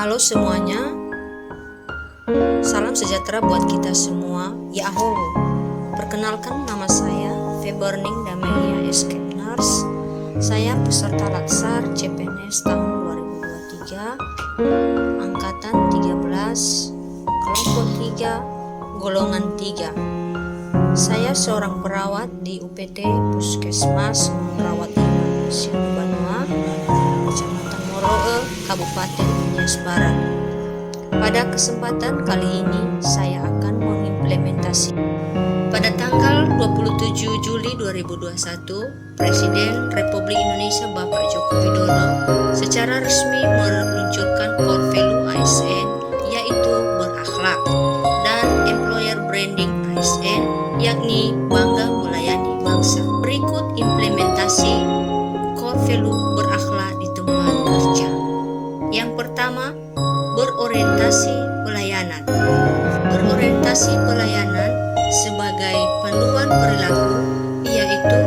Halo semuanya, salam sejahtera buat kita semua. Ya aholo, perkenalkan nama saya Feburning Damelia Escape Nurse. Saya peserta Latsar CPNS tahun 2023, angkatan 13, kelompok 3, golongan 3. Saya seorang perawat di UPT Puskesmas Merawat Iman Sianu Banua, Kecamatan Moroe, Kabupaten Nias Barat. Pada kesempatan kali ini saya akan mengimplementasi. Pada tanggal 27 Juli 2021, Presiden Republik Indonesia Bapak Joko Widodo secara resmi meluncurkan core value ASN, yaitu berakhlak, dan employer branding ASN, yakni bangga melayani bangsa. Berikut implementasi core value berakhlak di tempat kerja. Yang pertama, berorientasi pelayanan. Berorientasi pelayanan sebagai panduan perilaku, yaitu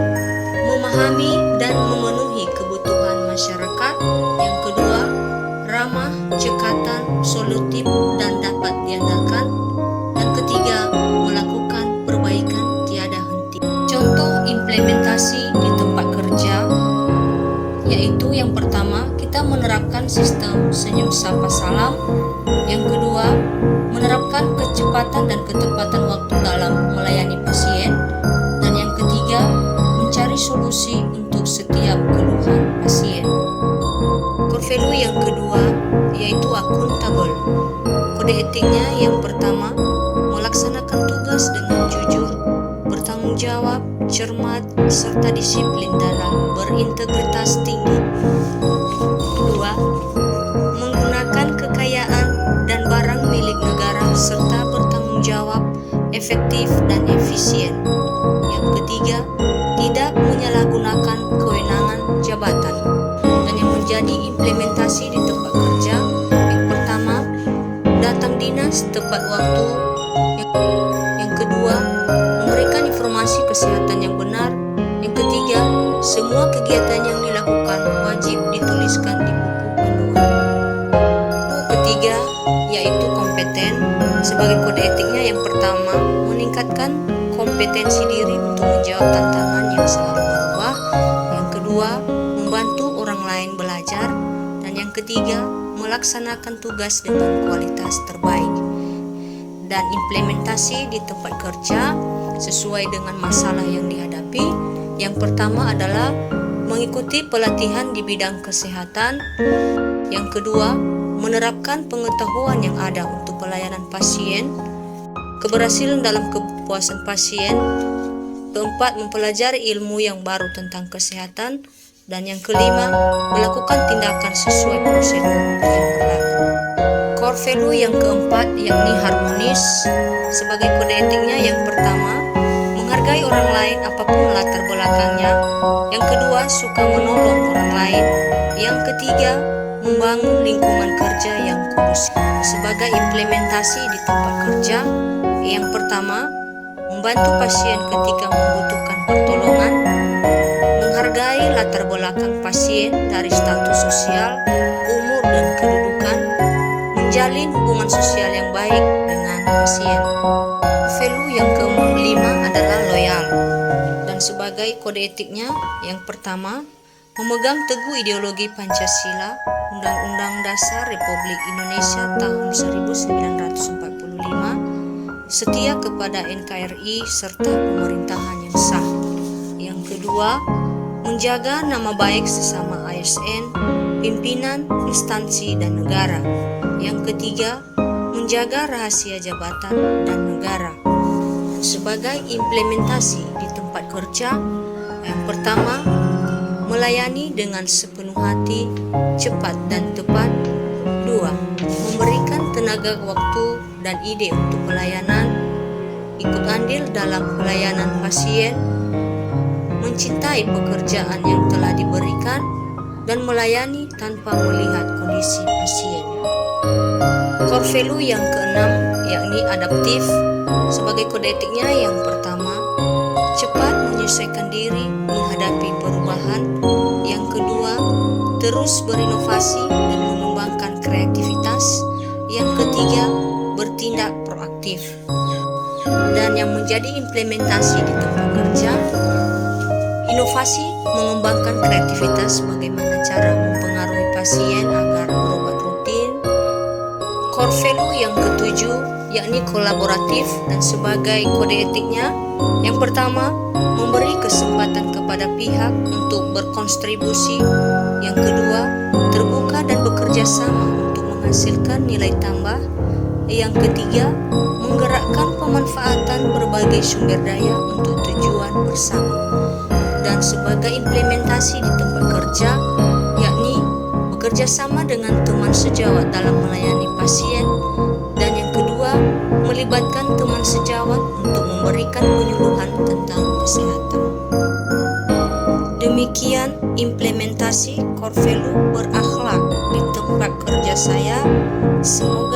memahami dan memenuhi kebutuhan masyarakat. Yang kedua, ramah, cekatan, solutif, dan dapat diandalkan. Yang ketiga, melakukan perbaikan tiada henti. Contoh implementasi di tempat kerja, yaitu yang pertama, kita menerapkan sistem senyum sapa salam. Yang kedua, menerapkan kecepatan dan ketepatan waktu dalam melayani pasien. Dan yang ketiga, mencari solusi untuk setiap keluhan pasien. Core value yang kedua yaitu akuntabel. Kode etiknya yang pertama, melaksanakan tugas dengan jujur, bertanggung jawab, cermat, serta disiplin dalam berintegritas tinggi. Kedua, menggunakan kekayaan dan barang milik negara serta bertanggung jawab, efektif dan efisien. Yang ketiga, tidak menyalahgunakan kewenangan jabatan. Dan yang menjadi implementasi di tempat kerja, yang pertama, datang dinas tepat waktu. Yang kedua, memberikan informasi kesehatan yang benar. Yang ketiga, semua kegiatan yang dilakukan wajib dituliskan di buku panduan. Ketiga, yaitu kompeten. Sebagai kode etiknya yang pertama, meningkatkan kompetensi diri untuk menjawab tantangan yang selalu berubah. Yang kedua, membantu orang lain belajar. Dan yang ketiga, melaksanakan tugas dengan kualitas terbaik. Dan implementasi di tempat kerja sesuai dengan masalah yang dihadapi. Yang pertama adalah mengikuti pelatihan di bidang kesehatan. Yang kedua, menerapkan pengetahuan yang ada untuk pelayanan pasien, keberhasilan dalam kepuasan pasien. Keempat, mempelajari ilmu yang baru tentang kesehatan. Dan yang kelima, melakukan tindakan sesuai prosedur yang berlaku. Core value yang keempat yakni harmonis. Sebagai kode etiknya yang pertama, menghargai orang lain apapun latar belakangnya. Yang kedua, suka menolong orang lain. Yang ketiga, membangun lingkungan kerja yang kondusif. Sebagai implementasi di tempat kerja, yang pertama, membantu pasien ketika membutuhkan pertolongan, menghargai latar belakang pasien dari status sosial, umur, dan kedudukan, menjalin hubungan sosial yang baik dengan pasien. Value yang kelima adalah loyal. Dan sebagai kode etiknya, yang pertama, memegang teguh ideologi Pancasila, Undang-Undang Dasar Republik Indonesia tahun 1945, setia kepada NKRI serta pemerintahan yang sah. Yang kedua, menjaga nama baik sesama ASN, pimpinan, instansi, dan negara. Yang ketiga, menjaga rahasia jabatan dan negara. Sebagai implementasi di tempat kerja, yang pertama, melayani dengan sepenuh hati, cepat dan tepat. Dua, memberikan tenaga, waktu, dan ide untuk pelayanan, ikut andil dalam pelayanan pasien, mencintai pekerjaan yang telah diberikan, dan melayani tanpa melihat kondisi pasien. Core value yang keenam yakni adaptif. Sebagai kode etiknya yang pertama, cepat menyesuaikan diri menghadapi perubahan. Yang kedua, terus berinovasi dan mengembangkan kreativitas. produktif. Dan yang menjadi implementasi di tempat kerja, inovasi mengembangkan kreativitas bagaimana cara mempengaruhi pasien agar berobat rutin. Core value yang ketujuh yakni kolaboratif dan sebagai kode etiknya, yang pertama memberi kesempatan kepada pihak untuk berkontribusi, yang kedua terbuka dan bekerja sama untuk menghasilkan nilai tambah, yang ketiga menggerakkan pemanfaatan berbagai sumber daya untuk tujuan bersama. Dan sebagai implementasi di tempat kerja, yakni bekerja sama dengan teman sejawat dalam melayani pasien, dan yang kedua melibatkan teman sejawat untuk memberikan penyuluhan tentang kesehatan. Demikian implementasi core value berakhlak di tempat kerja saya. Semoga